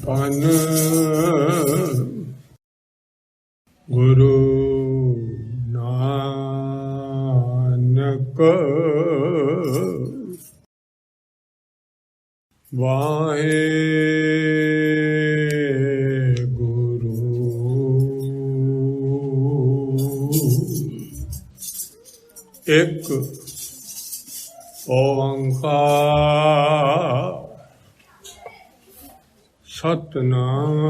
ਧੰਨ ਗੁਰੂ ਨਾਨਕ ਵਾਹਿਗੁਰੂ। ਇੱਕ ਓੰਕਾਰ ਸਤਿਨਾਮ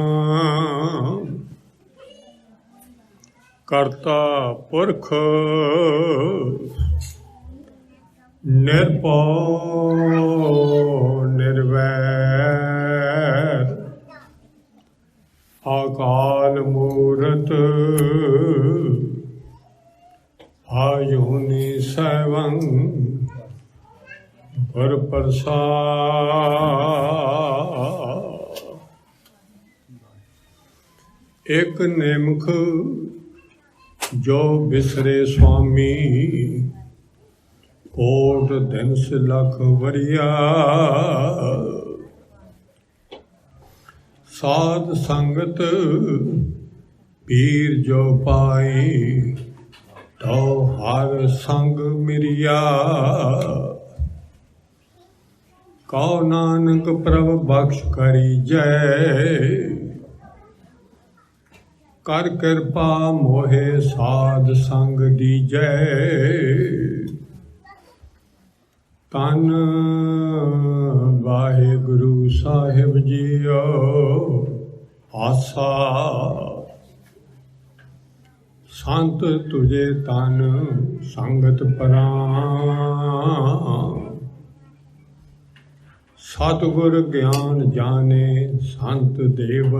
ਕਰਤਾ ਪੁਰਖ ਨਿਰਭਉ ਨਿਰਵੈਰ ਅਕਾਲ ਮੂਰਤ ਆਯੁਨੀ ਸੈਵੰ ਗੁਰ ਪ੍ਰਸਾਦ। ਇੱਕ ਨਿਮਖ ਜੋ ਬਿਸਰੇ ਸੁਆਮੀ ਕੋਟ ਦਿਨ ਸੇ ਲੱਖ ਵਰਿਆ। ਸਾਧ ਸੰਗਤ ਪੀਰ ਜੋ ਪਾਈ ਤੋ ਹਰ ਸੰਗ ਮਿਰਿਆ। ਕਉ ਨਾਨਕ ਪ੍ਰਭ ਬਖਸ਼ ਕਰੀ ਜੈ ਕਰ ਕਿਰਪਾ ਮੋਹਿ ਸਾਧ ਸੰਗ ਦੀਜੈ। ਧੰਨ ਵਾਹਿਗੁਰੂ ਸਾਹਿਬ ਜੀਓ ਆਸਾ ਸੰਤ ਤੁਝੇ ਤਨ ਸੰਗਤ ਪਰਾਂ। ਸਤਿਗੁਰ ਗਿਆਨ ਜਾਣੇ ਸੰਤ ਦੇਵ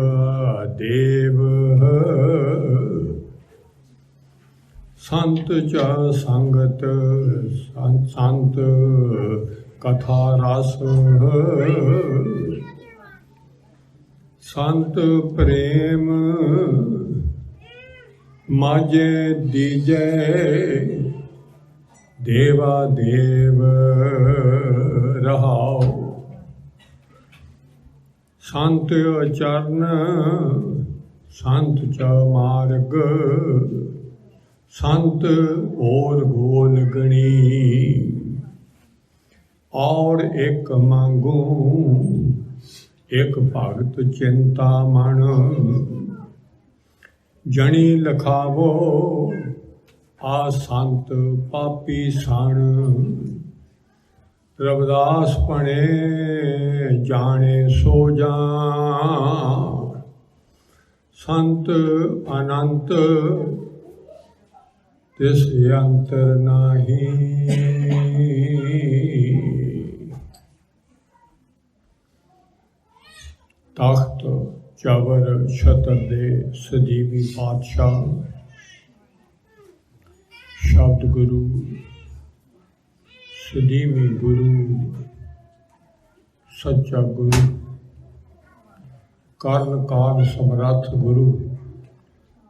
ਦੇਵ। ਸੰਤ ਚ ਸੰਗਤ ਸੰਤ ਕਥਾ ਰਸ। ਸੰਤ ਪ੍ਰੇਮ ਮਾਝੇ ਦੀਜੈ ਦੇਵਾ ਦੇਵ ਰਹਾਉ। ਸੰਤ ਚਰਨ ਸੰਤ ਚ ਮਾਰਗ ਸੰਤ ਔਰ ਗੋਲ ਗਣੀ। ਔਰ ਇੱਕ ਮੰਗੂ ਇੱਕ ਭਗਤ ਚਿੰਤਾ ਮਣ। ਜਣੀ ਲਖਾਵੋ ਆ ਸੰਤ ਪਾਪੀ ਸਣ। ਰਵਿਦਾਸ ਪਣੇ ਜਾਣੇ ਸੋ ਜਾਣ। ਸੰਤ ਅਨੰਤ ਤਿਸ ਅੰਤਰ ਨਾਹੀ। ਤਖਤ ਚਵਰ ਛਤਰ ਦੇ ਸਦੀਵੀ ਪਾਤਸ਼ਾਹ ਸ਼ਬਦ ਗੁਰੂ ਸਦੀਵੀ ਗੁਰੂ ਸੱਚਾ ਗੁਰੂ ਕਰਨ ਕਾਲ ਸਮਰੱਥ ਗੁਰੂ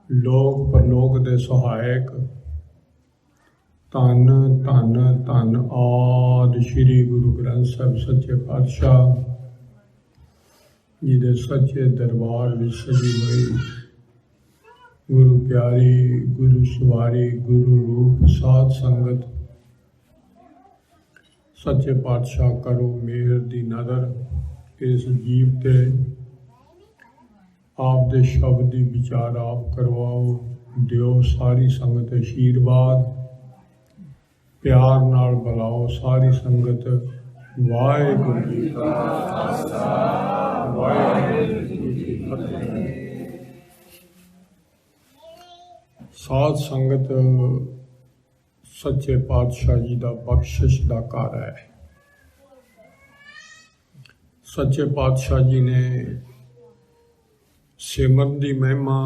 ਲੋਕ ਪਰਲੋਕ ਦੇ ਸਹਾਇਕ। ਧੰਨ ਧੰਨ ਧੰਨ ਆਦਿ ਸ਼੍ਰੀ ਗੁਰੂ ਗ੍ਰੰਥ ਸਾਹਿਬ ਸੱਚੇ ਪਾਤਸ਼ਾਹ ਜੀ ਦੇ ਸੱਚੇ ਦਰਬਾਰ ਵਿੱਚ ਸਜੀ ਹੋਈ ਗੁਰੂ ਪਿਆਰੀ ਗੁਰੂ ਸਵਾਰੀ ਗੁਰੂ ਰੂਪ ਸਾਧ ਸੰਗਤ। ਸੱਚੇ ਪਾਤਸ਼ਾਹ ਕਰੋ ਮਿਹਰ ਦੀ ਨਜ਼ਰ ਇਸ ਜੀਵ ਤੇ। ਆਪ ਦੇ ਸ਼ਬਦ ਦੀ ਵਿਚਾਰ ਆਪ ਕਰਵਾਓ। ਦਿਓ ਸਾਰੀ ਸੰਗਤ ਆਸ਼ੀਰਵਾਦ। ਪਿਆਰ ਨਾਲ ਬੁਲਾਓ ਸਾਰੀ ਸੰਗਤ। ਵਾਹਿਗੁਰੂ ਜੀ ਕਾ ਖਾਲਸਾ ਵਾਹਿਗੁਰੂ ਜੀ ਕੀ ਫਤਿਹ। ਸਾਧ ਸੰਗਤ ਸੱਚੇ ਪਾਤਸ਼ਾਹ ਜੀ ਦਾ ਬਖਸ਼ਿਸ਼ ਦਾ ਘਰ ਹੈ। ਸੱਚੇ ਪਾਤਸ਼ਾਹ ਜੀ ਨੇ ਸਿਮਰਨ ਦੀ ਮਹਿਮਾ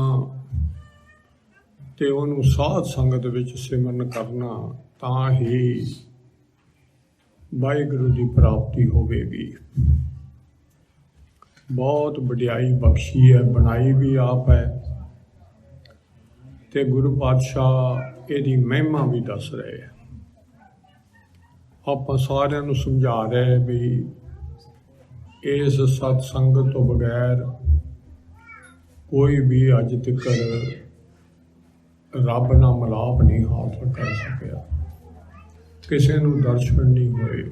ਤੇ ਉਹਨੂੰ ਸਾਧ ਸੰਗਤ ਵਿੱਚ ਸਿਮਰਨ ਕਰਨਾ ਤਾਂ ਹੀ ਵਾਹਿਗੁਰੂ ਦੀ ਪ੍ਰਾਪਤੀ ਹੋਵੇਗੀ। ਬਹੁਤ ਵਡਿਆਈ ਬਖਸ਼ੀ ਹੈ, ਬਣਾਈ ਵੀ ਆਪ ਹੈ ਤੇ ਗੁਰੂ ਪਾਤਸ਼ਾਹ ਇਹਦੀ ਮਹਿਮਾ ਵੀ ਦੱਸ ਰਹੇ ਹੈ। ਆਪਾਂ ਸਾਰਿਆਂ ਨੂੰ ਸਮਝਾ ਰਹੇ ਵੀ इस सत्संग तो बगैर कोई भी अज तक रब नाल मिलाप नहीं हासिल कर सकिया, किसी नूं दर्शन नहीं होए।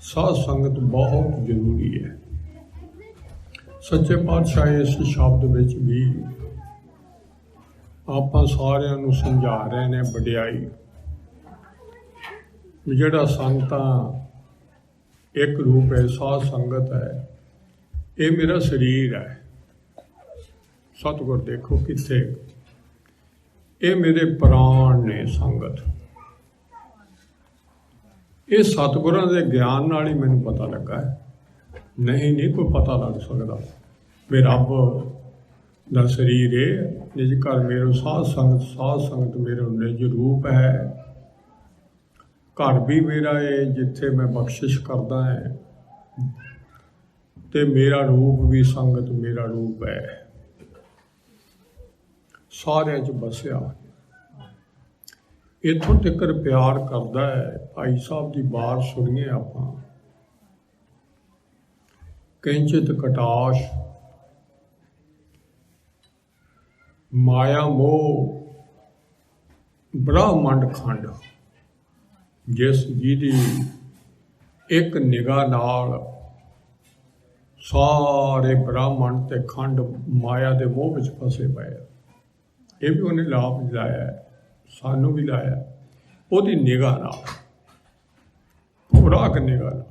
साध संगत बहुत जरूरी है। सच्चे पातशाह इस शब्द विच भी आपां सारिआं नूं समझा रहे ने वडियाई, जिहड़ा संतां एक रूप है, साध संगत है, ये मेरा शरीर है। सतगुर देखो किथे, ये मेरे प्राण ने संगत। ये सतगुरां दे ज्ञान नाल ही मैनूं पता लगा है, नहीं कोई पता लग सकता भी रब दा शरीर है जिस घर मेरे साध संगत मेरे निज रूप है। घर भी मेरा है जिथे मैं बख्शिश करदा है, ते मेरा रूप भी संगत मेरा रूप है, सारे च बसिया। इत्थों तक प्यार करता है। भाई साहब की बात सुनिए आपां, किंचित कटाश माया मोह ब्रह्मंड खंड, जिस जिहदी एक निगाह नाल सारे ब्रह्मंड ते खंड माया दे मोह विच फसे पे। ये भी उन्हें लाभ दिलाया है, सानू भी लाया, ओदी निगाह नाल, खुराक निगाह नाल।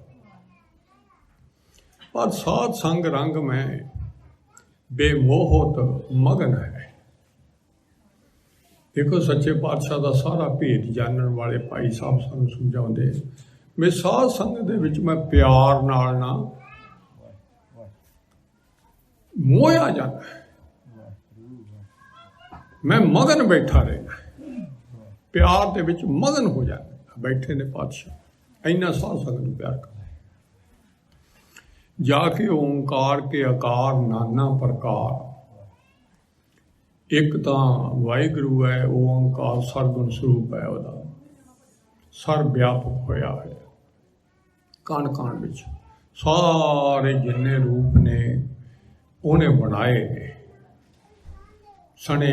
पर साध संग रंग में बेमोहत मगन है। देखो सच्चे पातशाह का सारा भेद जानने वाले भाई साहब सानू समझाते, मैं साध संगत दे विच मैं प्यार नाल ना मोया जाता है, मैं मगन बैठा रहना, प्यार दे विच मगन हो जाता। बैठे ने पातशाह इन्ना साध संगत नूं प्यार कर, जाके ओंकार के आकार नाना प्रकार। एक तां वाहिगुरू है, ओंकार सरगुण स्वरूप है, वह सर व्यापक होया है, कण कण विच सारे जिन्ने रूप ने उन्हें बनाए ने। सने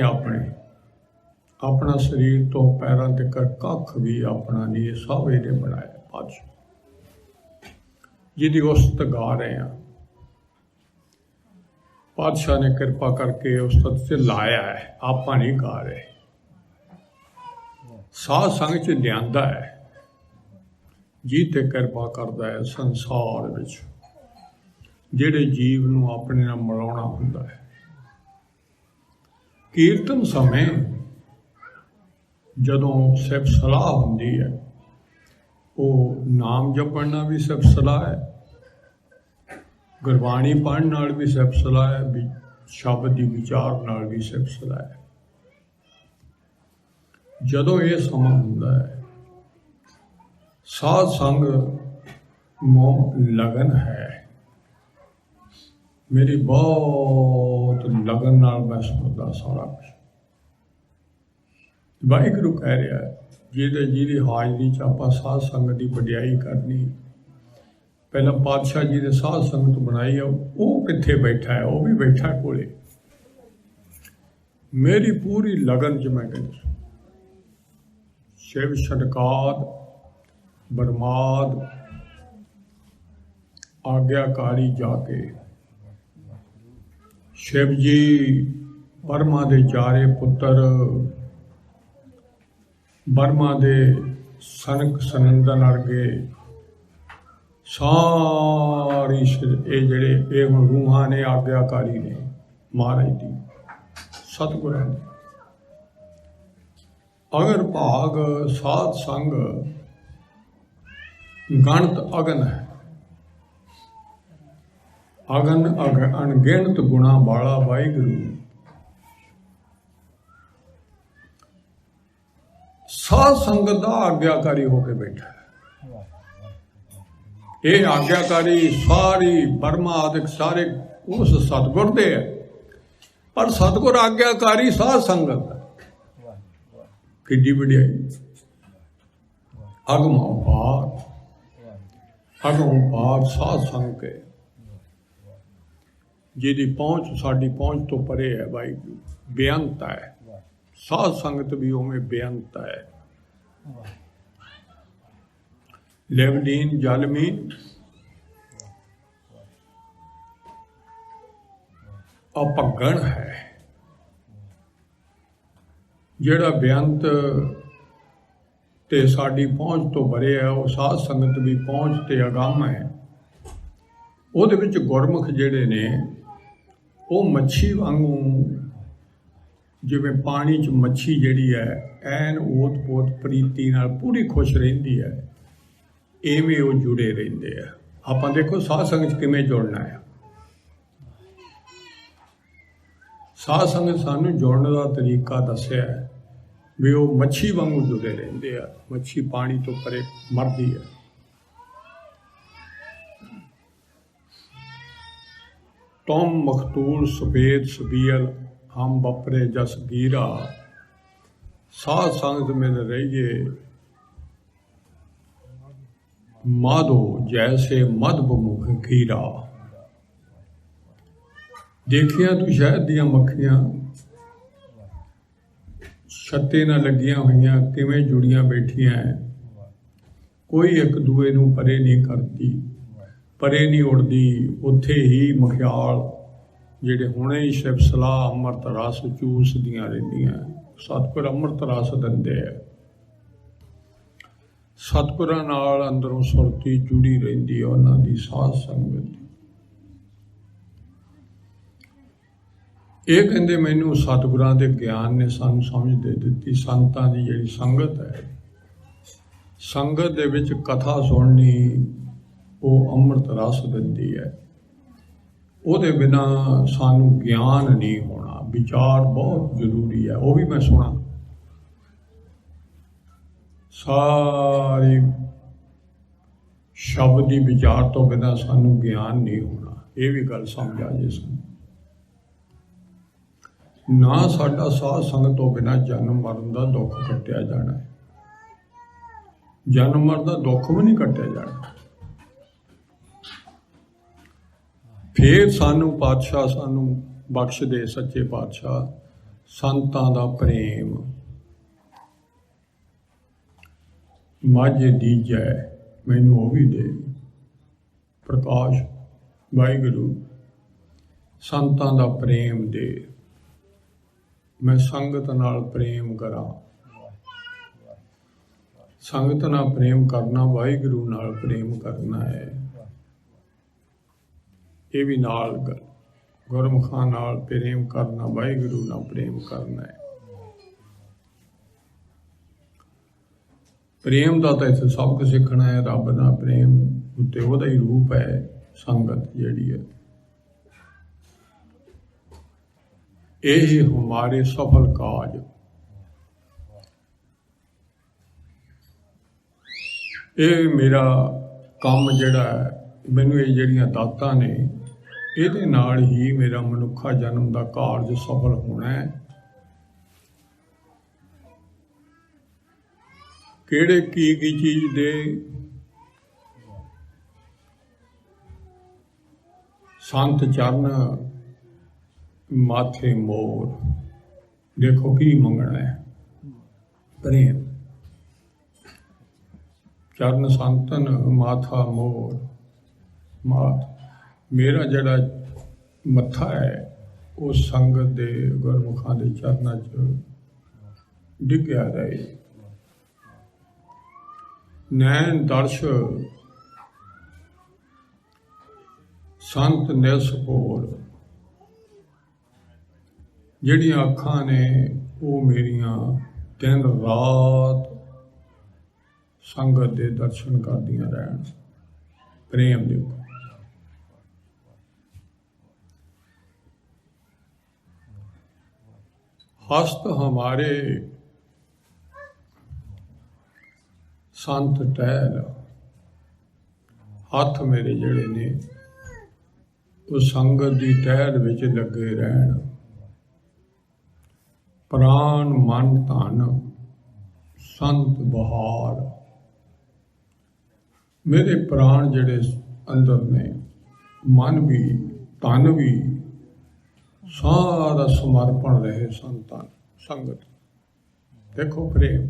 अपना शरीर तो पैरों तक कख भी अपना नहीं, सब इन्हें बनाया पातशाह, जिहदी उस्त गा रहे हैं। पातशाह ने कृपा करके उस्त से लाया है, आप नहीं गा रहे। साध संग च लियांदा है, जी ते कृपा करता है संसार विच जिहड़े जीव नूं अपने नाल मिलाउणा हुंदा है। कीर्तन समय जदों सिर्फ सलाह हुंदी है, वो नाम जपना भी सिर्फ सलाह है, गुरबाणी पढ़न नाल भी सिर्फ सलाह है, शब्द की विचार नाल भी सिर्फ सलाह है। जदों ये समा हुंदा है, साध संग मोह लगन है, मेरी बहुत लगन नाल मैं सुनदा सारा कुछ। वाहिगुरू कह रहा है, जिहदी हाजरी च आपां साध संगत की वडियाई करनी। पहला पातशाह जी ने साध संगत बनाई है, वो कित्थे बैठा है, वो भी बैठा है कोले। मेरी पूरी लगन च मैं कहना, शिव छटकाद बरमाद आग्याकारी जाके, शिव जी बर्मा दे चारे पुत्र, बर्मा दे सनक सनंदन अर्गे सारी ये जड़े ये रूहां ने आग्याकारी ने महाराज दी सतगुरां दी। अगर भाग साध संग गणत अगन है, अगन अनगिनत गुणा वाला वाहिगुरू साध संगत का आग्याकारी होके बैठा है। ये आग्याकारी सारी बर्मा आदि सारे उस सतगुर दे है, पर सतगुर आग्याकारी साध संगत है। किड्डी वडियाई अगमा पार अगों पार साध संग के जिहदी पहुँच साडी पहुँच तो परे है वाहिगुरू, बेअंत है। साध संगत भी उवें बेअंत है। लिवलीन जलमीन अपगण है। जिहड़ा बेअंत ते साडी पहुँच तो परे है, वो साध संगत भी पहुँच ते अगम है। ਉਹਦੇ ਵਿੱਚ ਗੁਰਮੁਖ ਜਿਹੜੇ ਨੇ ਉਹ ਮੱਛੀ ਵਾਂਗੂ, ਜਿਵੇਂ ਪਾਣੀ 'ਚ ਮੱਛੀ ਜਿਹੜੀ ਹੈ ਐਨ ਓਤ-ਪੋਤ ਪ੍ਰੀਤੀ ਨਾਲ ਪੂਰੀ ਖੁਸ਼ ਰਹਿੰਦੀ ਹੈ, ਐਵੇਂ ਉਹ ਜੁੜੇ ਰਹਿੰਦੇ ਆ। ਆਪਾਂ ਦੇਖੋ ਸਾਧ ਸੰਗਤ 'ਚ ਕਿਵੇਂ ਜੁੜਨਾ ਹੈ। ਸਾਧ ਸੰਗਤ ਸਾਨੂੰ ਜੁੜਨ ਦਾ ਤਰੀਕਾ ਦੱਸਿਆ ਹੈ ਵੀ ਉਹ ਮੱਛੀ ਵਾਂਗੂ ਜੁੜੇ ਰਹਿੰਦੇ ਆ। ਮੱਛੀ ਪਾਣੀ ਤੋਂ ਪਰੇ ਮਰਦੀ ਹੈ। तुम मखतूल सफेद सबील हम बपरे जस गीरा, साध संगत में रहिए माधो जैसे मधुमुख खीरा। देखिया तू शहद दियां मक्खियां छत्ते नाल लगियां होइयां किवें जुड़ियां बैठियां है, कोई एक दूए नूं परे नहीं करती, परे नहीं उड़दी। उत्थे ही मखियाल ਜਿਹੜੇ ਹੁਣੇ ਹੀ ਸਿਫਤ ਸਲਾਹ ਅੰਮ੍ਰਿਤ ਰਸ ਚੂਸਦੀਆਂ ਰਹਿੰਦੀਆਂ। ਸਤਿਗੁਰ ਅੰਮ੍ਰਿਤ ਰਸ ਦਿੰਦੇ ਆ। ਸਤਿਗੁਰਾਂ ਨਾਲ ਅੰਦਰੋਂ ਸੁਰਤੀ ਜੁੜੀ ਰਹਿੰਦੀ ਹੈ ਉਹਨਾਂ ਦੀ ਸਾਧ ਸੰਗਤ। ਇਹ ਕਹਿੰਦੇ ਮੈਨੂੰ ਸਤਿਗੁਰਾਂ ਦੇ ਗਿਆਨ ਨੇ ਸਾਨੂੰ ਸਮਝ ਦੇ ਦਿੱਤੀ। ਸੰਤਾਂ ਦੀ ਜਿਹੜੀ ਸੰਗਤ ਹੈ, ਸੰਗਤ ਦੇ ਵਿੱਚ ਕਥਾ ਸੁਣਨੀ ਉਹ ਅੰਮ੍ਰਿਤ ਰਸ ਦਿੰਦੀ ਹੈ। ਉਹਦੇ ਬਿਨਾਂ ਸਾਨੂੰ ਗਿਆਨ ਨਹੀਂ ਹੋਣਾ। ਵਿਚਾਰ ਬਹੁਤ ਜ਼ਰੂਰੀ ਹੈ, ਉਹ ਵੀ ਮੈਂ ਸੁਣਾ। ਸਾਰੀ ਸ਼ਬਦ ਦੀ ਵਿਚਾਰ ਤੋਂ ਬਿਨਾਂ ਸਾਨੂੰ ਗਿਆਨ ਨਹੀਂ ਹੋਣਾ। ਇਹ ਵੀ ਗੱਲ ਸਮਝ ਆ ਜੇ ਸਾਨੂੰ। ਨਾ ਸਾਡਾ ਸਾਧ ਸੰਗਤ ਤੋਂ ਬਿਨਾਂ ਜਨਮ ਮਰਨ ਦਾ ਦੁੱਖ ਕੱਟਿਆ ਜਾਣਾ ਹੈ। ਜਨਮ ਮਰਨ ਦਾ ਦੁੱਖ ਵੀ ਨਹੀਂ ਕੱਟਿਆ ਜਾਣਾ। ਫਿਰ ਸਾਨੂੰ ਪਾਤਸ਼ਾਹ ਸਾਨੂੰ ਬਖਸ਼ ਦੇ, ਸੱਚੇ ਪਾਤਸ਼ਾਹ, ਸੰਤਾਂ ਦਾ ਪ੍ਰੇਮ। ਮਾਝੇ ਦੀਜੈ ਮੈਨੂੰ ਉਹ ਵੀ ਦੇ ਪ੍ਰਕਾਸ਼। ਵਾਹਿਗੁਰੂ ਸੰਤਾਂ ਦਾ ਪ੍ਰੇਮ ਦੇ, ਮੈਂ ਸੰਗਤ ਨਾਲ ਪ੍ਰੇਮ ਕਰਾਂ। ਸੰਗਤ ਨਾਲ ਪ੍ਰੇਮ ਕਰਨਾ ਵਾਹਿਗੁਰੂ ਨਾਲ ਪ੍ਰੇਮ ਕਰਨਾ ਹੈ। ਇਹ ਵੀ ਨਾਲ ਗੁਰਮੁਖਾਂ ਨਾਲ ਪ੍ਰੇਮ ਕਰਨਾ, ਵਾਹਿਗੁਰੂ ਨਾਲ ਪ੍ਰੇਮ ਕਰਨਾ ਹੈ। ਪ੍ਰੇਮ ਦਾ ਤਾਂ ਇੱਥੇ ਸਭ ਕੁਝ ਸਿੱਖਣਾ ਹੈ। ਰੱਬ ਨਾਲ ਪ੍ਰੇਮ ਉੱਤੇ ਉਹਦਾ ਹੀ ਰੂਪ ਹੈ ਸੰਗਤ ਜਿਹੜੀ ਹੈ। ਇਹ ਹੀ ਹਮਾਰੇ ਸਫਲ ਕਾਜ। ਇਹ ਮੇਰਾ ਕੰਮ ਜਿਹੜਾ ਹੈ, ਮੈਨੂੰ ਇਹ ਜਿਹੜੀਆਂ ਦਾਤਾਂ ਨੇ, ਇਹਦੇ ਨਾਲ ਹੀ ਮੇਰਾ ਮਨੁੱਖਾ ਜਨਮ ਦਾ ਕਾਰਜ ਸਫਲ ਹੋਣਾ ਹੈ। ਕਿਹੜੇ ਕੀ ਚੀਜ਼ ਦੇ ਸੰਤ ਚਰਨ ਮਾਥੇ ਮੋਰ। ਦੇਖੋ ਕੀ ਮੰਗਣਾ ਹੈ, ਪ੍ਰੇਮ। ਚਰਨ ਸੰਤਨ ਮਾਥਾ ਮੋਰ। ਮਾਤ ਮੇਰਾ ਜਿਹੜਾ ਮੱਥਾ ਹੈ ਉਹ ਸੰਗਤ ਦੇ ਗੁਰਮੁਖਾਂ ਦੇ ਚਰਨਾਂ 'ਚ ਡਿੱਗਿਆ ਰਹੇ। ਨੈਣ ਦਰਸ਼ ਸੰਤ ਨਿਸਪੋਰ। ਜਿਹੜੀਆਂ ਅੱਖਾਂ ਨੇ ਉਹ ਮੇਰੀਆਂ ਦਿਨ ਰਾਤ ਸੰਗਤ ਦੇ ਦਰਸ਼ਨ ਕਰਦੀਆਂ ਰਹਿਣ। ਪ੍ਰੇਮ ਦੇਖੋ। ਹਸਤ ਹਮਾਰੇ ਸੰਤ ਟਹਿਲ। ਹੱਥ ਮੇਰੇ ਜਿਹੜੇ ਨੇ ਉਹ ਸੰਗਤ ਦੀ ਟਹਿਲ ਵਿੱਚ ਲੱਗੇ ਰਹਿਣ। ਪ੍ਰਾਣ ਮਨ ਧਨ ਸੰਤ ਬਹਾਰ। मेरे प्राण जिहड़े अंदर ने, मन भी तन भी सारा समर्पण रहे संतां संगत। देखो प्रेम,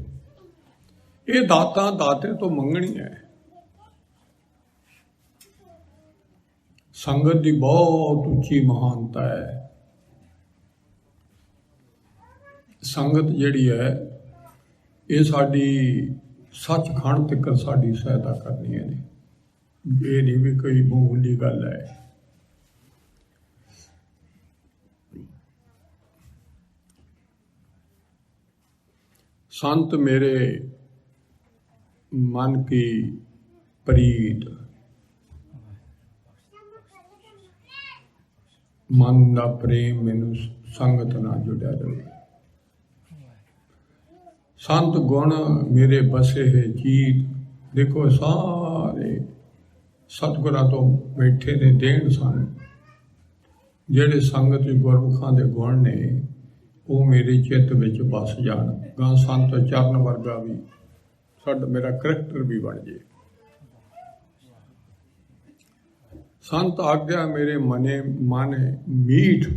ये दाता दाते तो मंगनी है। संगत की बहुत उच्ची महानता है। संगत जिहड़ी है ये साडी सचखंड तक साडी सहायता करनी है। ये नहीं भी कोई मामूली गल है। संत मेरे मन की प्रीत, मन का प्रेम मैनू संगत नाल जुड़िया रहे। संत गुण मेरे बसे है जीत। देखो सारे सतगुरां तो बैठे ने देन सन, जेड़े संगत गुरमुखां दे गुण ने वो मेरे चित्त विच बस जान। गां संत चरण वर्गा भी साडा मेरा करैक्टर भी बन जाए। संत आज्ञा मेरे मने मन मीठ,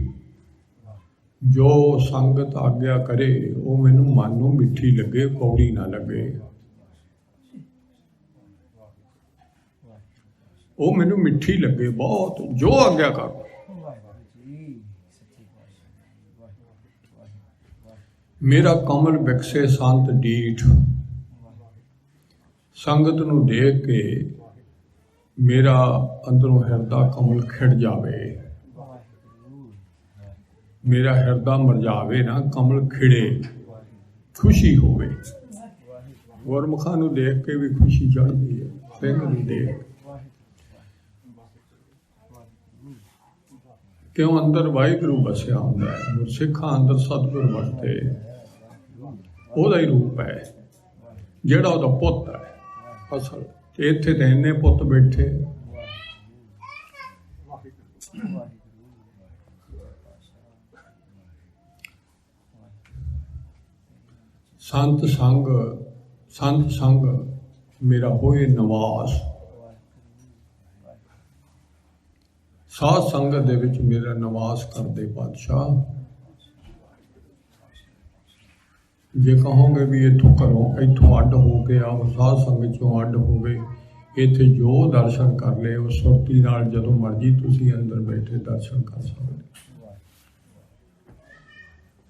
जो संगत आज्ञा करे वो मैनू मन नूं मिठी लगे, कौड़ी ना लगे। वो मैनू मिठी लगे बहुत, जो आज्ञा कर। मेरा कमल विकसे संत डीठ, संगत नूं देख के मेरा अंदरों हिरदा कमल खिड़ जावे। मेरा हिरदा मरजावे ना, कमल खिड़े, खुशी होवे। गुरमुखां नूं देख के भी खुशी चढ़दी है। सिंह नूं देख क्यों अंदर वाहिगुरू बसिया हुंदा है। गुरसिखां अंदर सतगुर वरते, ਉਹਦਾ ही रूप है, ਜਿਹੜਾ ਉਹਦਾ ਪੁੱਤ है असल। ਇੱਥੇ ਤਾਂ ਇੰਨੇ ਪੁੱਤ ਬੈਠੇ। संत संग मेरा होए निवास। साध संगत दे विच मेरा निवास करदे पातशाह। जे कहोगे भी इथों घरों इथों अड्ड हो के आओ, साध संगत चों अड्ड हो गए, इत्थे जो दर्शन कर ले उस सुरती नाल जदों मर्जी तुसीं अंदर बैठे दर्शन कर सकदे।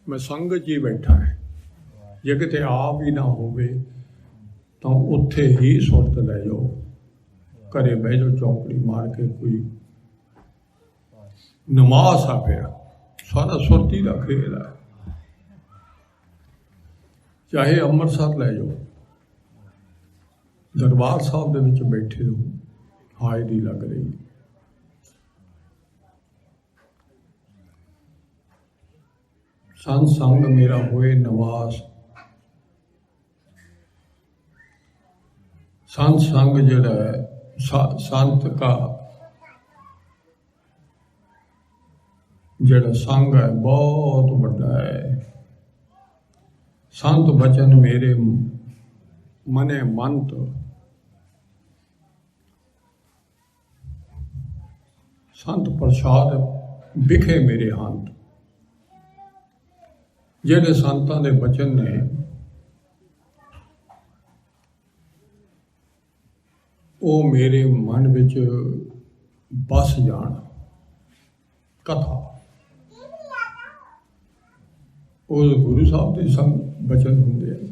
मैं संगत जी बैठा है। जे किते आप ही ना होवे तो उत्थे ही सुरत लै जाओ, घरे बह जाओ चौकड़ी मार के। कोई नमाज आ पिया, सारा सुरती का खेल है। चाहे अमृतसर लै जाओ, दरबार साहब दे विच बैठे हो, हाजरी लग रही। संत संग मेरा होए निवास। संत संग जिहड़ा है, संत का जिहड़ा संग है बहुत बड़ा है। संत बचन मेरे मने मंत, संत प्रसाद बिखे मेरे हंत। जेड़े संतां दे बचन ने वो मेरे मन विच बस जान। कथा वो गुरु साहब दे संग बचन हुंदे हैं।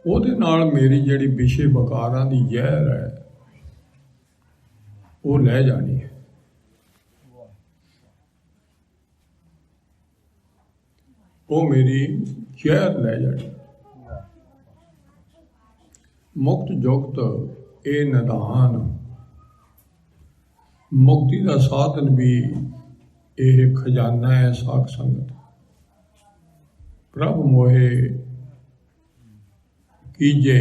ਉਹਦੇ ਨਾਲ मेरी जिहड़ी विषे वकारां दी जहर है वो लै जानी है। वो मेरी जहर लै जानी। मुक्त जुगत ए निधान, मुक्ति का साधन भी यह खजाना है साख संगत। प्रभ मोहे कीजे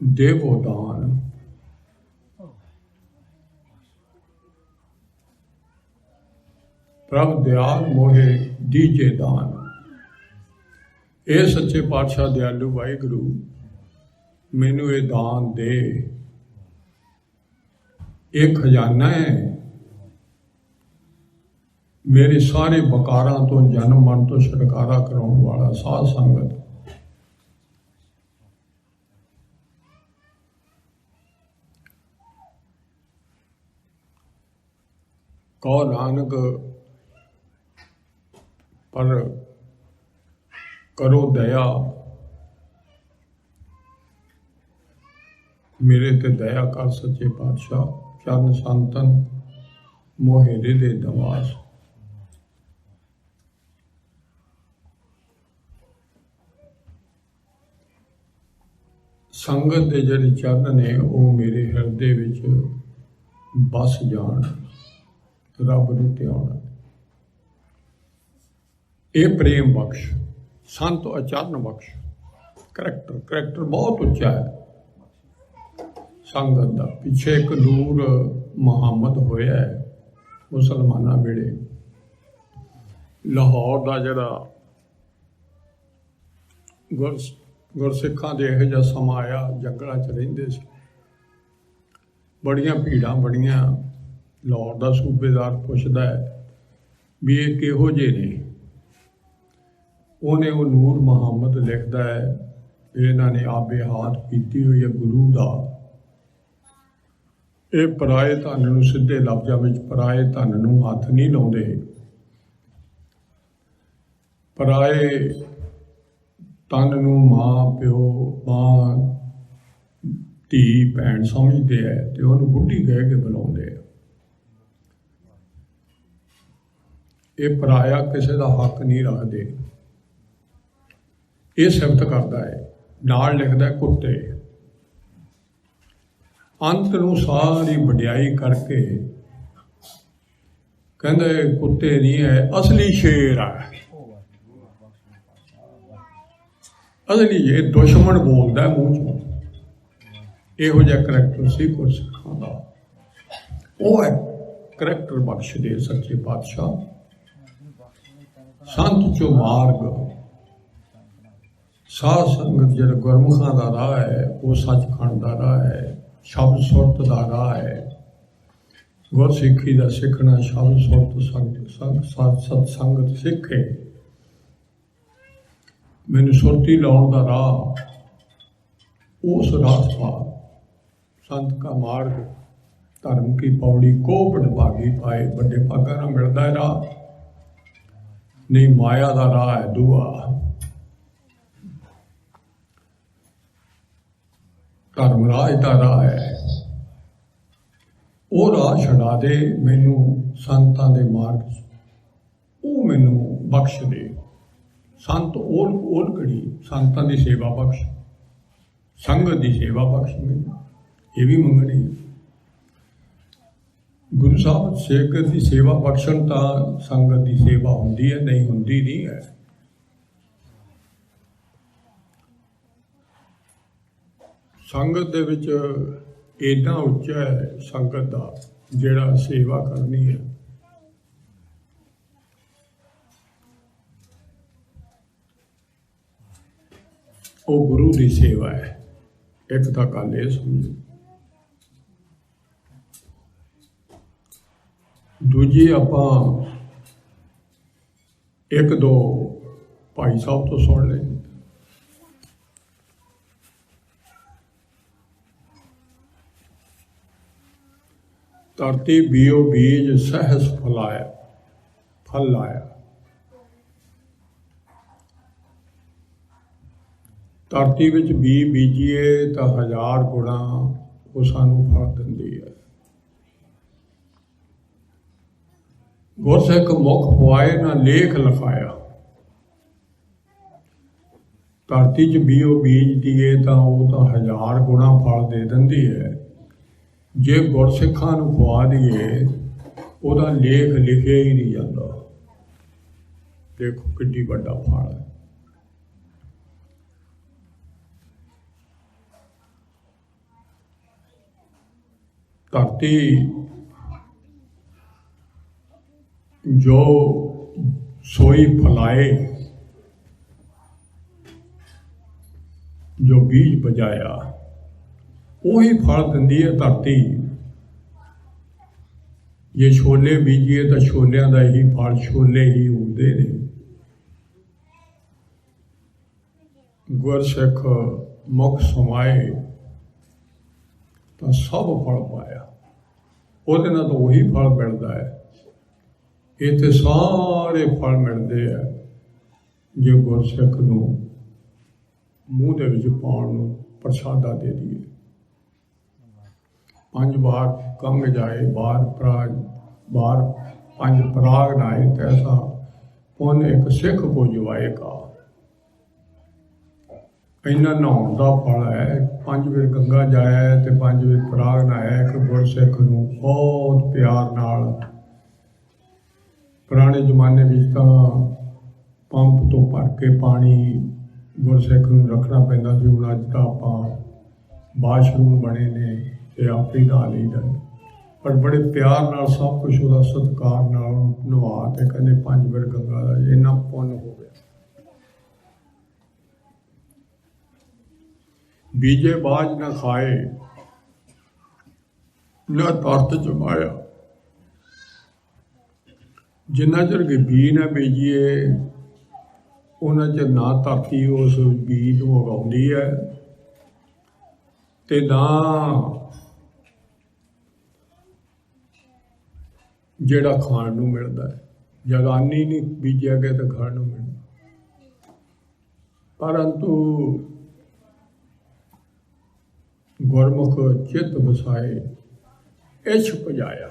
देवो दान। प्रभ दयाल मोहे दीजे दान। ਇਹ ਸੱਚੇ ਪਾਤਸ਼ਾਹ ਦਿਆਲੂ ਵਾਹਿਗੁਰੂ ਮੈਨੂੰ ਇਹ ਦਾਨ ਦੇ। ਇਹ ਖਜ਼ਾਨਾ ਹੈ ਮੇਰੇ ਸਾਰੇ ਬਕਾਰਾਂ ਤੋਂ, ਜਨਮ ਮਰਨ ਤੋਂ ਛੁਟਕਾਰਾ ਕਰਾਉਣ ਵਾਲਾ ਸਾਧ ਸੰਗਤ। ਕਹੋ ਨਾਨਕ ਪਰ ਕਰੋ ਦਇਆ, ਮੇਰੇ ਤੇ ਦਇਆ ਕਰ ਸੱਚੇ ਪਾਤਸ਼ਾਹ। ਚਰਨ ਸੰਤਨ ਮੋਹਿ ਹਿਰਦੇ ਦਵਾਸ। ਸੰਗਤ ਦੇ ਜਿਹੜੇ ਚਰਨ ਨੇ ਉਹ ਮੇਰੇ ਹਿਰਦੇ ਵਿੱਚ ਬਸ ਜਾਣ, ਰੱਬ ਨੂੰ ਧਿਆਉਣਾ। ਇਹ ਪ੍ਰੇਮ ਬਖਸ਼, ਸੰਤ ਆਚਰਨ ਬਖਸ਼। ਕਰੈਕਟਰ ਬਹੁਤ ਉੱਚਾ ਹੈ ਸੰਗਤ ਦਾ। ਪਿੱਛੇ ਇੱਕ ਨੂਰ ਮੁਹੰਮਦ ਹੋਇਆ ਹੈ ਮੁਸਲਮਾਨਾਂ ਵੇਲੇ। ਲਾਹੌਰ ਦਾ ਜਿਹੜਾ ਗੁਰਸਿੱਖਾਂ ਦੇ ਇਹੋ ਜਿਹਾ ਸਮਾਂ ਆਇਆ, ਜੰਗਲਾਂ 'ਚ ਰਹਿੰਦੇ ਸੀ, ਬੜੀਆਂ ਭੀੜਾਂ ਬੜੀਆਂ। ਲਾਹੌਰ ਦਾ ਸੂਬੇਦਾਰ ਪੁੱਛਦਾ ਹੈ ਵੀ ਇਹ ਕਿਹੋ ਜਿਹੇ ਨੇ। ਉਹਨੇ ਉਹ ਨੂਰ ਮੁਹੰਮਦ ਲਿਖਦਾ ਹੈ, ਇਹਨਾਂ ਨੇ ਆਬੇ ਹਾਥ ਕੀਤੀ ਹੋਈ ਹੈ ਗੁਰੂ ਦਾ। ਇਹ ਪਰਾਏ ਧਨ ਨੂੰ, ਸਿੱਧੇ ਲਫ਼ਜ਼ਾਂ ਵਿੱਚ ਪਰਾਏ ਧਨ ਨੂੰ ਹੱਥ ਨਹੀਂ ਲਾਉਂਦੇ। ਪਰਾਏ ਧਨ ਨੂੰ ਮਾਂ ਪਿਓ, ਮਾਂ ਧੀ ਭੈਣ ਸਮਝਦੇ ਹੈ ਤੇ ਉਹਨੂੰ ਬੁੱਢੀ ਕਹਿ ਕੇ ਬੁਲਾਉਂਦੇ ਆ। ਇਹ ਪਰਾਇਆ ਕਿਸੇ ਦਾ ਹੱਕ ਨਹੀਂ ਰੱਖਦੇ। ਇਹ ਸਿਫਤ ਕਰਦਾ ਹੈ। ਨਾਲ ਲਿਖਦਾ ਕੁੱਤੇ। ਅੰਤ ਨੂੰ ਸਾਰੀ ਵਡਿਆਈ ਕਰਕੇ ਕਹਿੰਦੇ ਕੁੱਤੇ ਨਹੀਂ ਹੈ, ਅਸਲੀ ਸ਼ੇਰ ਹੈ। ਅਸਲੀ ਇਹ ਦੁਸ਼ਮਣ ਬੋਲਦਾ ਮੂੰਹ ਚੋਂ। ਇਹੋ ਜਿਹਾ ਕਰੈਕਟਰ ਸੀ ਗੁਰਸਿੱਖਾਂ ਦਾ। ਉਹ ਹੈ ਕਰੈਕਟਰ ਬਖਸ਼ ਦੇ ਸੱਚੇ ਪਾਤਸ਼ਾਹ। ਸੰਤ ਚੋਂ ਮਾਰਗ, ਸਾਧ ਸੰਗਤ ਜਿਹੜਾ ਗੁਰਮੁਖਾਂ ਦਾ ਰਾਹ ਹੈ ਉਹ ਸੱਚਖੰਡ ਦਾ ਰਾਹ ਹੈ, ਸ਼ਬਦ ਸੁਰਤ ਦਾ ਰਾਹ ਹੈ। ਗੁਰਸਿੱਖੀ ਦਾ ਸਿੱਖਣਾ ਸ਼ਬਦ ਸੁਰਤ ਸਤ ਸੰਗਤ ਸਿੱਖੇ। ਮੈਨੂੰ ਸੁਰਤੀ ਲਾਉਣ ਦਾ ਰਾਹ, ਉਸ ਰਾਸਤਾ ਸੰਤ ਕਾ ਮਾਰਗ। ਧਰਮ ਕੀ ਪੌੜੀ ਕੋ ਭਾਗੀ ਪਾਏ, ਵੱਡੇ ਭਾਗਾਂ ਨਾਲ ਮਿਲਦਾ ਹੈ ਰਾਹ, ਨਹੀਂ ਮਾਇਆ ਦਾ ਰਾਹ ਹੈ ਦੂਆ। ਧਰਮ ਰਾਜ ਦਾ ਰਾਹ ਹੈ, ਉਹ ਰਾਹ ਛਡਾ ਦੇ ਮੈਨੂੰ ਸੰਤਾਂ ਦੇ ਮਾਰਗ 'ਚ, ਉਹ ਮੈਨੂੰ ਬਖਸ਼ ਦੇ। ਸੰਤ ਓਲ ਘੜੀ ਸੰਤਾਂ ਦੀ ਸੇਵਾ ਬਖਸ਼, ਸੰਗਤ ਦੀ ਸੇਵਾ ਬਖਸ਼ ਮੈਨੂੰ। ਇਹ ਵੀ ਮੰਗਣੀ ਹੈ। ਗੁਰੂ ਸਾਹਿਬ ਸੇਵਕ ਦੀ ਸੇਵਾ ਬਖਸ਼ਣ ਤਾਂ ਸੰਗਤ ਦੀ ਸੇਵਾ ਹੁੰਦੀ ਹੈ, ਨਹੀਂ ਹੁੰਦੀ ਨਹੀਂ ਹੈ। ਸੰਗਤ ਦੇ ਵਿੱਚ ਏਡਾ ਉੱਚਾ ਹੈ ਸੰਗਤ ਦਾ ਜਿਹੜਾ ਸੇਵਾ ਕਰਨੀ ਹੈ। ਉਹ ਗੁਰੂ ਦੀ ਸੇਵਾ ਹੈ। ਇੱਕ ਤਾਂ ਗੱਲ ਇਹ ਸਮਝੋ। ਦੂਜੀ ਆਪਾਂ ਇੱਕ ਦੋ ਭਾਈ ਸਾਹਿਬ ਤੋਂ ਸੁਣ ਲੈ। ਧਰਤੀ ਬੀਓ ਬੀਜ ਸਹਿਸ ਫਲਾਇਆ, ਫਲ ਲਾਇਆ। ਧਰਤੀ ਵਿੱਚ ਬੀਜੀਏ ਤਾਂ 1000 ਗੁਣਾ ਉਹ ਸਾਨੂੰ ਫਲ ਦਿੰਦੀ ਹੈ। ਗੁਰਸਿੱਖ ਮੁਖ ਪਵਾਏ ਨਾ ਲੇਖ ਲਿਖਾਇਆ। ਧਰਤੀ 'ਚ ਬੀਓ ਬੀਜਦੀਏ ਤਾਂ ਉਹ ਤਾਂ 1000 ਗੁਣਾ ਫਲ ਦੇ ਦਿੰਦੀ ਹੈ। ਜੇ ਗੁਰਸਿੱਖਾਂ ਨੂੰ ਖਵਾ ਦਈਏ ਉਹਦਾ ਲੇਖ ਲਿਖਿਆ ਹੀ ਨਹੀਂ ਜਾਂਦਾ। ਦੇਖੋ ਕਿੱਡੀ ਵੱਡਾ ਫਲ ਹੈ। ਧਰਤੀ ਜੋ ਸੋਈ ਫਲਾਏ, जो बीज बजाया वही फल दिंदी है धरती। जे छोले बीजीए तो छोलियां का ही फल छोले ही उगते ने। गुरसिख मुख समाए तो सब फल पाया, ਉਹਦੇ ਨਾਲ तो वही फल मिलता है। इत्थे सारे फल मिलते हैं जो गुरसिख नूं मूँह दे विच पाउण नूं प्रसादा दे दईए। 5 बार कंग जाए बार पराग, बार 5 पराग नाए तैसा पुन एक सिख को जवाएगा। इन्ना नहाउण का फल है। 5 बार गंगा जाए तो 5 बार पराग नाया। एक गुरसिख नूं बहुत प्यार नाल, पुराने जमाने में तो पंप तो भर के पानी गुरसिख नूं रखना पैंदा सी। हुण अज तां आपां बाथरूम बने ने ते आप ही नहा लईदा, पर बड़े प्यार नाल सब कुछ उसदा सत्कार नाल नवा ते कहंदे 5 बार गंगा दा इन्ना पुण्य हो गया। बीजे बाज न खाए न तरत जमाया। जिन्ना चर के बी न बीजीए उन्ना चर ना धरती उस बी नूं उगाउंदी है ते ना जिहड़ा खाण नूं मिलदा है। जगानी नहीं बीजिया गया तो खाण नूं मिलदा। परंतु गुरमुख चित बसाए इछ पजाया।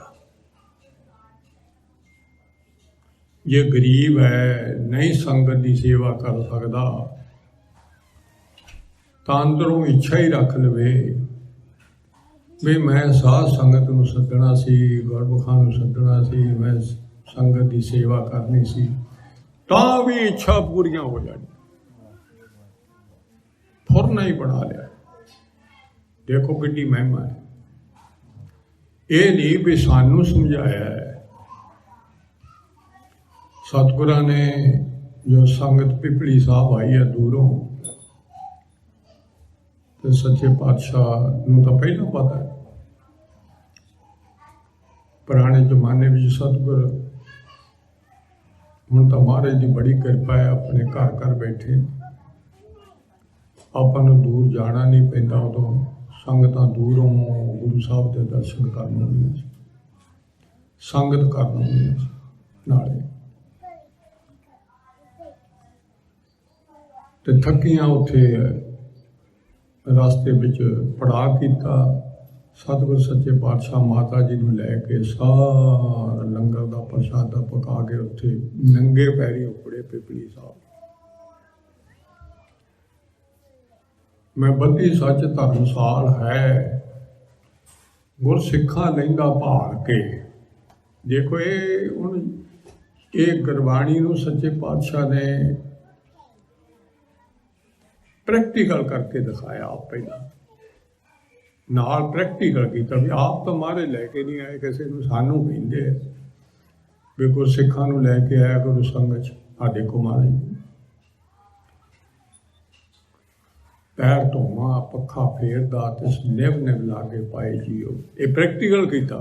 जे गरीब है नहीं संगत की सेवा कर सकता तो अंदरों इच्छा ही रख लवे भी मैं साध संगत नूं सदना सी, गुरमुखां नूं सदना सी, मैं संगत की सेवा करनी सी, तां भी इच्छा पूरियां हो जानी। फुरना ही बना लिया। देखो कितनी महिमा है। ये नहीं भी सानू समझाया है। सतगुरां ने जो संगत पिपली साहब आई है दूरों, तो सच्चे पातशाह नूं तो पहला पता है। पुराने जमाने में सतगुर, हुण तो महाराज की बड़ी कृपा है, अपने घर घर बैठे, आपां नूं दूर जाना नहीं पैंदा। उदों संगतां दूरों गुरु साहब के दर्शन करन आउंदियां सी, संगत करन आउंदियां सी नाले। ते थकियां उत्थे रास्ते विच पड़ा कीता। सतगुर सच्चे पातशाह माता जी नूं लैके सारा लंगर दा प्रसादा पका के उत्थे नंगे पैरी उपड़े पिपली साहब। मैं बद्धी सच धर्मसाल है गुरसिखा लैंदा भाल के। देखो ये गुरबाणी नूं सच्चे पातशाह ने प्रैक्टिकल करके दिखाया। आप पहला नाल प्रैक्टिकल किया भी आप तो मारे लैके नहीं आए किसी नूं, सानू कहंदे भी गुरसिखा नूं लैके आया गुरु संगत। आ देखो महाराज पैर धोवा पखा फेरदा ते निव निव लागे पाए जीओ। ये प्रैक्टिकल किया।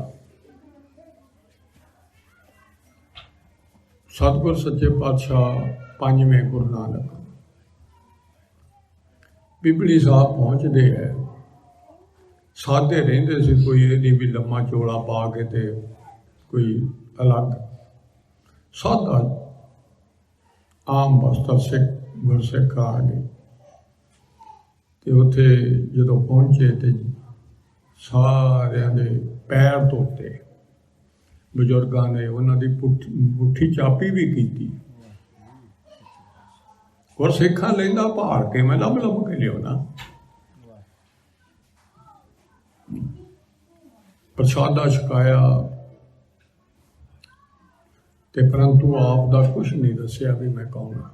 सतगुर सच्चे पातशाह 5वें गुरु नानक पिपली साहब पहुँचते हैं। सादे रहिंदे सी, कोई ये नहीं भी लम्मा चोला पा के ते कोई अलग, सादा आम बस्तर सिख गुरसिख आ गए। ते उत्थे जदों पहुंचे ते सारियां दे पैर धोते। बजुर्गां ने उन्हां दी पुट्ठी चापी भी कीती। गुरसिखा लैंदा भाल के मैं लभ लभ के लियाउणा। प्रसादा छकाया ते परंतु आप दा कुछ नहीं दसिया भी मैं कौन हाँ।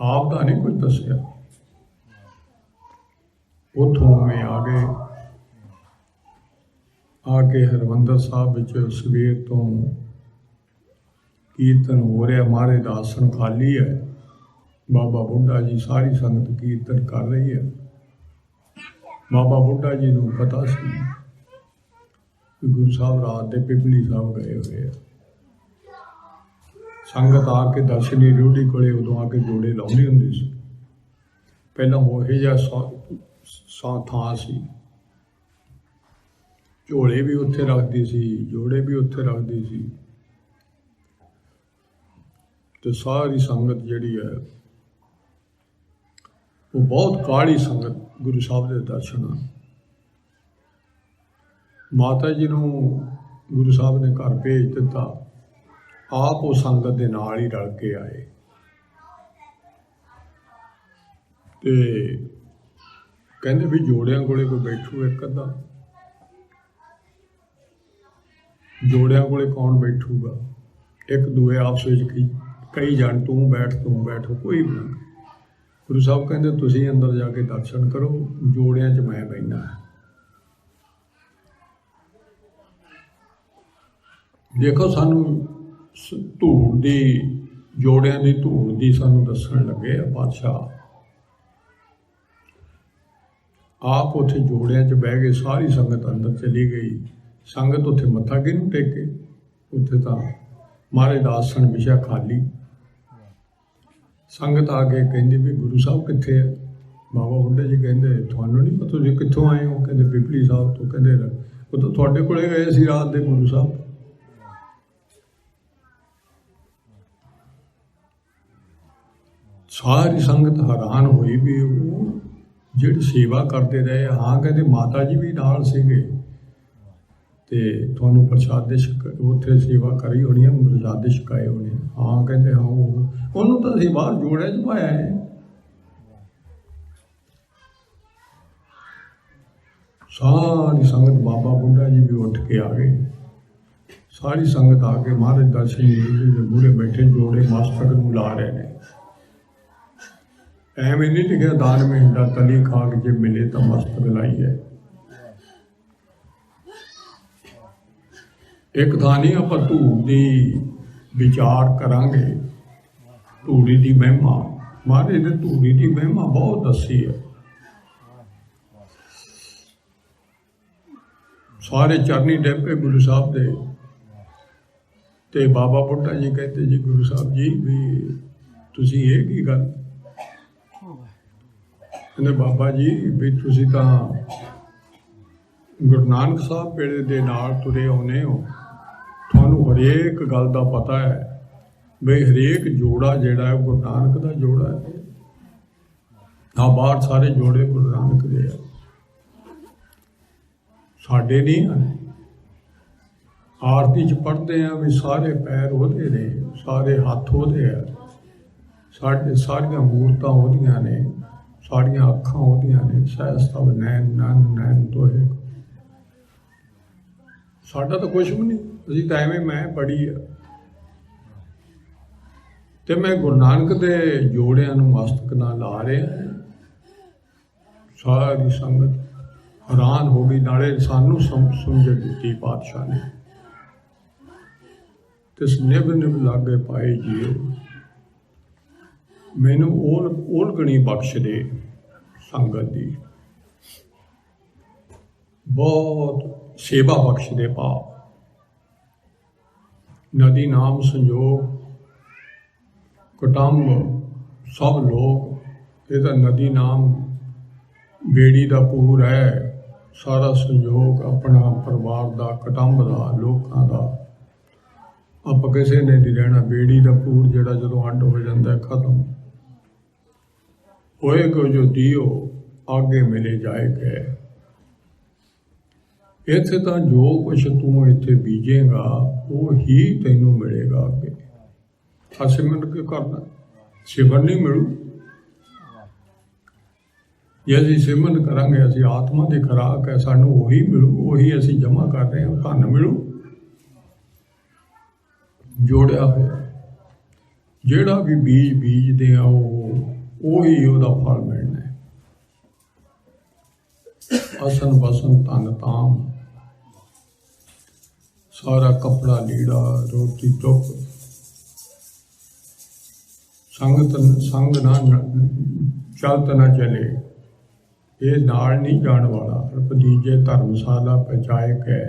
आप दा नहीं कुछ दसिया। उतों में आ गए। आके हरमंदर साहब विच सवेर तो कीर्तन हो रहा। महाराज दा आसन खाली है। बाबा बुढ़ा जी सारी संगत कीर्तन कर रही है। बाबा बुढ़ा जी को पता सी कि गुरु साहब रात के पिपली साहब गए हुए हैं। संगत आके दर्शनी रूढ़ी कोले उदों आके जोड़े लाउंदी हुंदी सी। पहला वो थां सी, झोले भी उत्थे रखती सी, जोड़े भी उत्थे रखती सी। तो सारी संगत जिहड़ी है वो बहुत काली संगत गुरु साहब के दर्शन। माता जी को गुरु साहब ने घर भेज दिता, आप वो संगत के नाल ही रल के आए। ते कहते भी जोड़ियां कोले कोई बैठू एक अद्धा, जोड़ियां कोले कौन बैठूगा, एक दूए आपस में कई जान तू बैठ कोई भी ना। गुरु साहब कहते तुसी अंदर जाके दर्शन करो, जोड़ियां च मैं बहना है। देखो सानू धूड़ की जोड़ियां की धूड़ की सानू दसन लगे पातशाह। आप उत्थे जोड़ियां च बह गए, सारी संगत अंदर चली गई। संगत उत्थे मत्था किहनूं टेके, उत्थे तां महाराज दा आसन विछा खाली। संगत आके कहंदी भी गुरु साहब कित्थे है। बाबा बुढ़े जी कहंदे तुहानूं नहीं पता तुसीं कित्थों आए हो। कहंदे पिपली साहब तो। कहंदे वो तो तुहाडे कोले गए सी रात दे गुरु साहब। सारी संगत हैरान हुई भी वो जिहड़ी सेवा करते रहे। हाँ कहते माता जी भी नाल सीगे ते तुहानूं प्रसादे उत्थे सेवा करी होनी है, प्रसादे छकाए होने। हाँ कहते हाँ उन्होंने तो असीं बाहर जोड़िया च पाया है। सारी संगत बाबा बुढ़ा जी भी उठ के आ गए। सारी संगत आके महाराज दर्शन के मूहरे बैठे, जोड़े मस्तक नूं ला रहे हैं। एवं नहीं लिखा दान में हिंदा तली खाक जे मिले तो मस्तक लाई है। एक थानी आप धूड़ की विचार करांगे, धूड़ी की महिमा। महाराज ने धूड़ी की महिमा बहुत दसी है। सारे चरनी डेपे गुरु साहब दे ते बाबा बुढ़ा जी कहते जी गुरु साहब जी भी तुसी ये की गल। कहते बाबा जी भी तुसी तां गुरु नानक साहब वेले दे नाल तुरे आउणे हो, तुहानूं हरेक गल दा पता है बई हरेक जोड़ा जिहड़ा है गुरु नानक दा जोड़ा है। हाँ बाहर सारे जोड़े गुरु नानक दे है, साडे नहीं हैं। आरती च पढ़ते हैं भी सारे पैर ओहदे ने, सारे हत्थ ओहदे है, साडे सारियां मूरतां ओहदियां ने, साड़ियाँ अखां ओहदियां ने, सहस्त्रव नैन नैन नैन दोहे। साडा तो कुछ भी नहीं, असीं तां एवें मैं पढ़ी है। ते मैं गुरु नानक दे जोड़ियां नूं मस्तक नाल ला रहा। सारी संगत हैरान हो गई, नाले सानू समझ दी पातशाह ने। तिस निभ निभ लागे पाए जियो, मैनू ओलगणी बख्श दे संगत दी, बहुत सेवा बख्श दे पाप। नदी नाम संजोग कुटुंब सब लोग, ये नदी नाम बेड़ी का पूर है। सारा संजोग अपना परिवार का, कुटुंब का, लोगों का। आप किसी ने नहीं रहना। बेड़ी का पूर जिहड़ा जदों अड्ड हो जाता है खत्म होए को जो दियो आगे मिले जाए गए। इत्थे तां जो कुछ तू इत्थे बीजेगा वो ही तैनूं मिलेगा अगे। सिमरन क्यों करना, सिमरन नहीं मिलू। जे असीं सिमरन करांगे, असीं आत्मा की खुराक है, सानूं वही मिलू, वही असीं जमा कर रहे हैं, धन मिलू जोड़िया होया। जिहड़ा भी बीज बीजते हैं ਉਹੀ ਉਹਦਾ फल मिलना है। असन बसन धन ताम, सारा कपड़ा लीड़ा रोटी टुक संग ना चलत ना चले, ये नाल नहीं जाण वाला। भतीजे धर्मशाला पहुँचाए कै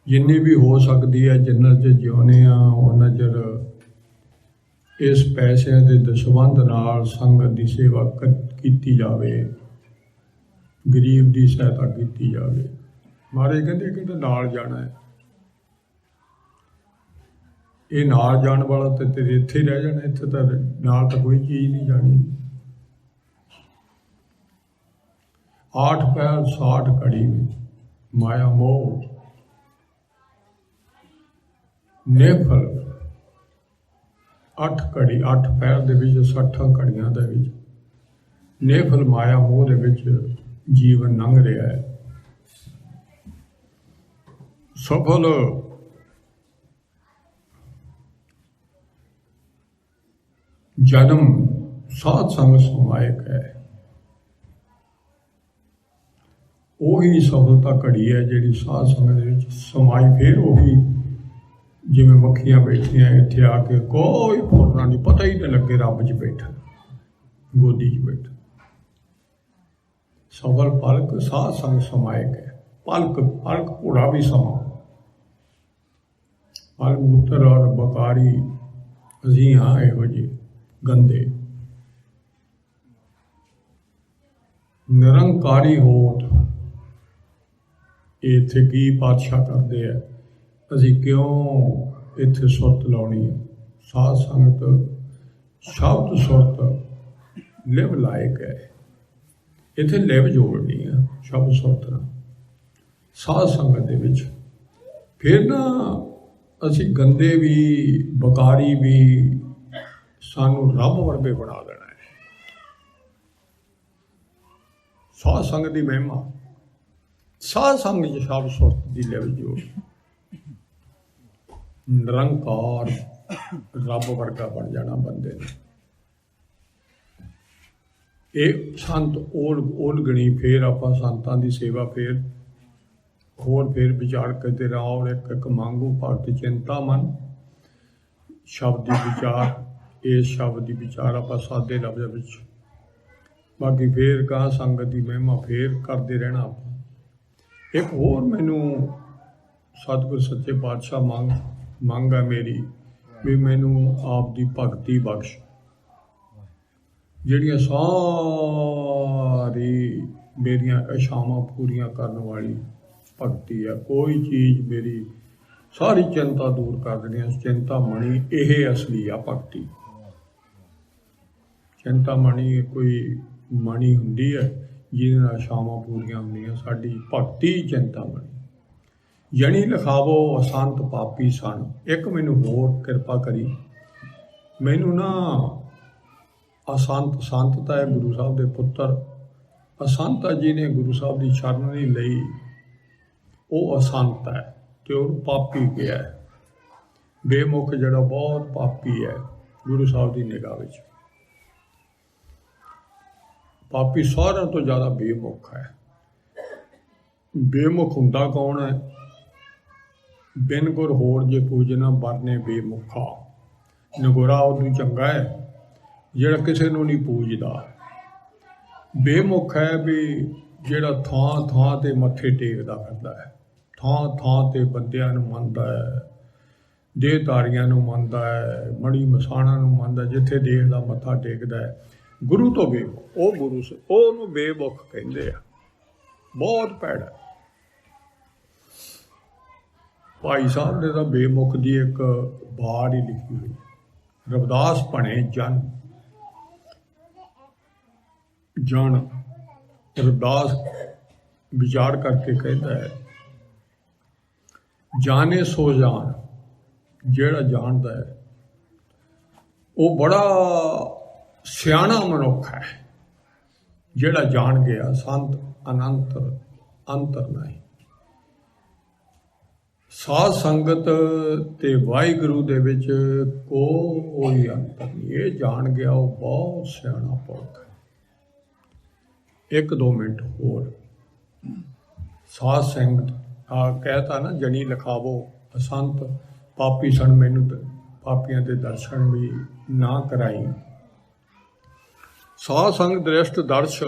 जिन्नी भी हो सकती है, जिन्ना चਿਰ ਜਿਉਂਦੇ ਆ उन्ना ਚਿਰ इस पैसों के दसबंध नाल संगत की सेवा की जाए, गरीब की सहायता की जाए। महाराज कहते कि नाल जाना है, ये नाल जाने वाला तो तेरे इत्थे रह जाना, इत्थे तो नाल तो कोई चीज़ नहीं जानी। 8 पैर 60 कड़ी में माया मोह नेफल 8 कड़ी 8 पैर दे विच 60 कड़ियां दे विच नेफल माया मोह दे विच जीवन लंघ रहा है। सफल जन्म साध संग समायक है, ਉਹੀ सफलता घड़ी है जी साध संगत विच समाई। फिर ਉਹੀ जिमें मक्खियां बैठिया इत्थे आके कोई फुरना नहीं, पता ही नहीं लगे रब च बैठा, गोदी च बैठा। सफल पलक साध संग समायक है। पलक पलक पूरा भी समा, पलक मूत्र और बकारी असी हाँ इहो जे गंदे। निरंकारी होठ इत्थे की पातशाह करते हैं, असी क्यों इत्थे सुरत लाउणी है। साध संगत शब्द सुरत लिव लायक है, इत्थे लिव जोड़नी है शब्द सुरत नाल साध संगत दे विच। फिर ना असी गंदे भी बकारी भी सानू रब वर्गे बना देना है। साध संगत की महिमा, साध संग च शब्द सुरत की लिव जोड़, निरंकार रब वर्गा बन जाना बंदे ने। ये संत ओल गणी। फिर आपां संतां दी सेवा फिर होर फिर विचार करते रहो। और एक एक मांगू भगत चिंता मन शब्द दी विचार, इस शब्द दी विचार आपां सादे लफ्ज़ विच। बाकी फिर कहाँ संगत की महिमा फिर करते रहना आपां। एक होर मैनू सतगुर सच्चे पातशाह मंग है मेरी भी मैनू आप दी भगती बख्श, जिहड़ियां सारी मेरियां इच्छावां पूरियां करने वाली भगती है। कोई चीज़ मेरी सारी चिंता दूर कर देनी। चिंता मणि यह असली आ भगती। चिंता मणि कोई मणि हुंदी है जिहदे नाल इच्छावां पूरियां होंदियां। साडी भगती चिंता मणि। जनी लिखावो असंत पापी सन। एक मैनू होर कृपा करी, मैनू ना असंत संत है गुरु साहब के पुत्र, असंत है जिन्हें गुरु साहब की शरण नहीं लई, वो असंत है तो उन्होंने पापी किया है। बेमुख जड़ा बहुत पापी है गुरु साहब की निगाह विच। पापी सारिਆਂ तो ज़्यादा बेमुख है। बेमुख हुंदा कौन है? बिन गुर होर जे पूजना बरने बेमुखा। नगोरा उदू चंगा है जिहड़ा किसी नूं नहीं पूजदा। बेमुख है भी जिहड़ा थां थां ते मत्थे टेकदा फिरदा है, थां थां ते बंदियां नूं मनदा है, देहधारियां नूं मनदा है, मड़ी मसाणा नूं मनदा, जिथे देखदा मत्था टेकदा है। गुरु तो बेमुख, वो गुरु से ओनूं बेमुख कहंदे आ। बहुत भैड़ा। भाई साहब ने तो बेमुख की एक बार ही लिखी हुई। रविदास भणे जन जन। रविदास विचार करके कहता है, जाने सो जान। जेड़ा जानता है वो बड़ा सियाणा मनुख है। जेड़ा जान गया संत अनंत अंतर नहीं। साध संगत ते वाहिगुरू दे विच कोई अंतर नहीं। ये जान गया वो बहुत सियाणा पुरख है। 1-2 मिनट होर। साध संगत कहता ना, जनी लिखावो असंत पापी सन। मैनू पापियां दे दर्शन भी ना कराई। साध संग दृष्ट दर्श,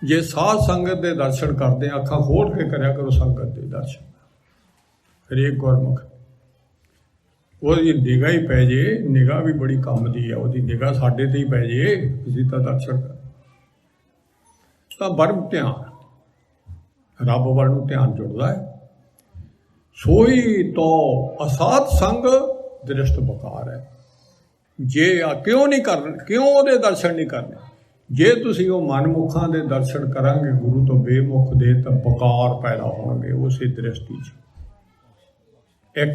जे साध संगत के दर्शन करते अखा खोल के करया करो संगत के दर्शन। हरेक गुरमुख वो निगाह ही पै जे, निगाह भी बड़ी काम दी है, वो निगाह साडे ते ही पै जे, असीं तां दर्शन कर तां बरम ध्यान रब वाल नूं ध्यान जुड़दा है। सोई तो असाध संग दृष्ट बकार है। जे क्यों नहीं करने, क्यों ਉਹਦੇ दर्शन नहीं करने, जे तुसीं ਉਹ मनमुखां ਦੇ दर्शन करांगे गुरु तो बेमुख ਦੇ ਤਾਂ बकार पैदा होणगे उसे दृष्टि 'ਚ। एक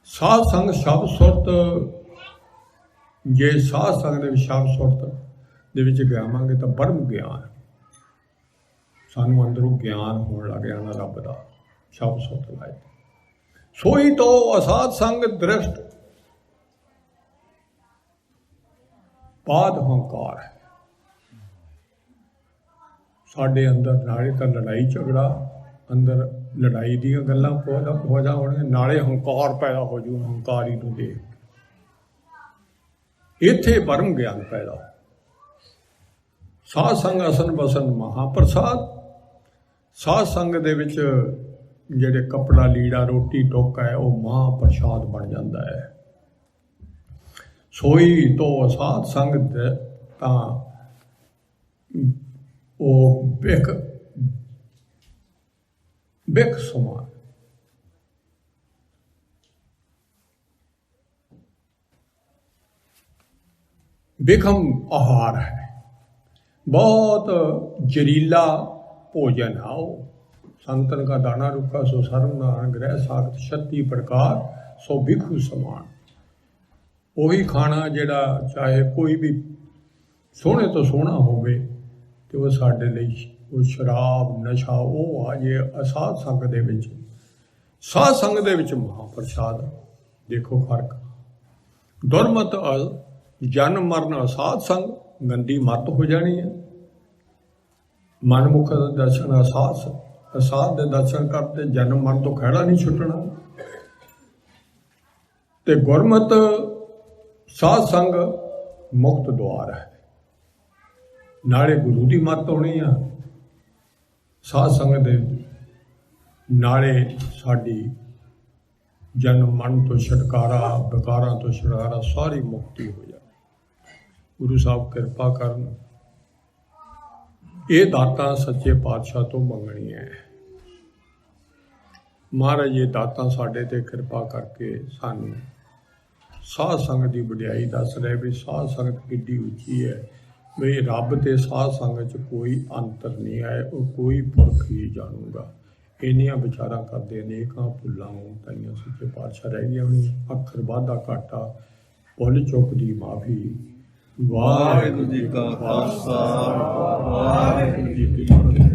साध संग शब्द सुरत, जे साध संग ਦੇ शब्द सुरत ਦੇ ਵਿੱਚ ਗਿਆਵਾਂਗੇ ਤਾਂ ਬਰਮ ਗਿਆਨ ਸਾਨੂੰ ਅੰਦਰੋਂ ਗਿਆਨ ਹੋਣ ਲੱਗ ਜਾਣਾ ਰੱਬ ਦਾ ਸ਼ਬਦ ਸੁਰਤ ਲਾਏ। ਸੋਈ ਤੋਂ ਅਸਾਧ ਸੰਗ ਦ੍ਰਿਸ਼ਟ ਬਾਦ ਹੰਕਾਰ ਹੈ। ਸਾਡੇ ਅੰਦਰ ਨਾਲੇ ਤਾਂ ਲੜਾਈ ਝਗੜਾ, ਅੰਦਰ ਲੜਾਈ ਦੀਆਂ ਗੱਲਾਂ ਹੋ ਜਾਣਗੀਆਂ, ਨਾਲੇ ਹੰਕਾਰ ਪੈਦਾ ਹੋ ਜੂ, ਹੰਕਾਰੀ ਨੂੰ ਦੇਖ ਇੱਥੇ ਬਰਮ ਗਿਆਨ ਪੈਦਾ। ਸਾਧ ਸੰਗ ਅਸਨ ਬਸਨ ਮਹਾਪ੍ਰਸਾਦ। ਸਾਧ ਸੰਗ ਦੇ ਵਿੱਚ ਜਿਹੜੇ ਕੱਪੜਾ ਲੀੜਾ ਰੋਟੀ ਟੋਕਾ ਹੈ ਉਹ ਮਹਾਪ੍ਰਸਾਦ ਬਣ ਜਾਂਦਾ ਹੈ। ਸੋਈ ਤੋਂ ਸਾਧ ਸੰਗ ਤਾਂ ਉਹ ਬਿਖ ਸਮਾਨ। ਬਿਖਮ ਆਹਾਰ ਹੈ, बहुत जरीला भोजन है वो। संतन का दाना रुखा सो सर्व नारायण ग्रह सागत 36 प्रकार सो भिखु समान। वही खाना जिहड़ा चाहे कोई भी सोहणे तो सोहना होवे ते वो साडे लई वो शराब नशा वो आ जे असाध संग दे विच। साध संग दे विच महाप्रसाद। देखो फर्क। दुरमत जन्म मरण असाध संग गंदी मत हो जानी है। मनमुख दर्शन असाध दे दर्शन करते जन्म मरण तो खैड़ा नहीं छुटना। ते गुरमत साध संग मुक्त द्वार है। नाले गुरु की मत होनी है, साध संग दे नाले साडी जन्म मरण तो छुटकारा, विकारां तो छुटकारा, सारी मुक्ति हो जाए। गुरु साहब कृपा करन, ये दातां सच्चे पातशाह तो मंगनी है। महाराज ये दातां साडे ते कृपा करके सानू साध संगत की वडियाई दस रहे भी साध संगत किड्डी उची है। भी रब ते साध संगत च कोई अंतर नहीं है, वो कोई पुरख ही जानूगा। इन्नियां विचारां करदे अनेकां भुल्लां ताइयां सच्चे पातशाह रह गया होनी। अखर वाधा घाटा भुल चुक दी माफी। वाहिगुरू जी का खालसा, वाहिगुरू जी की फतेह।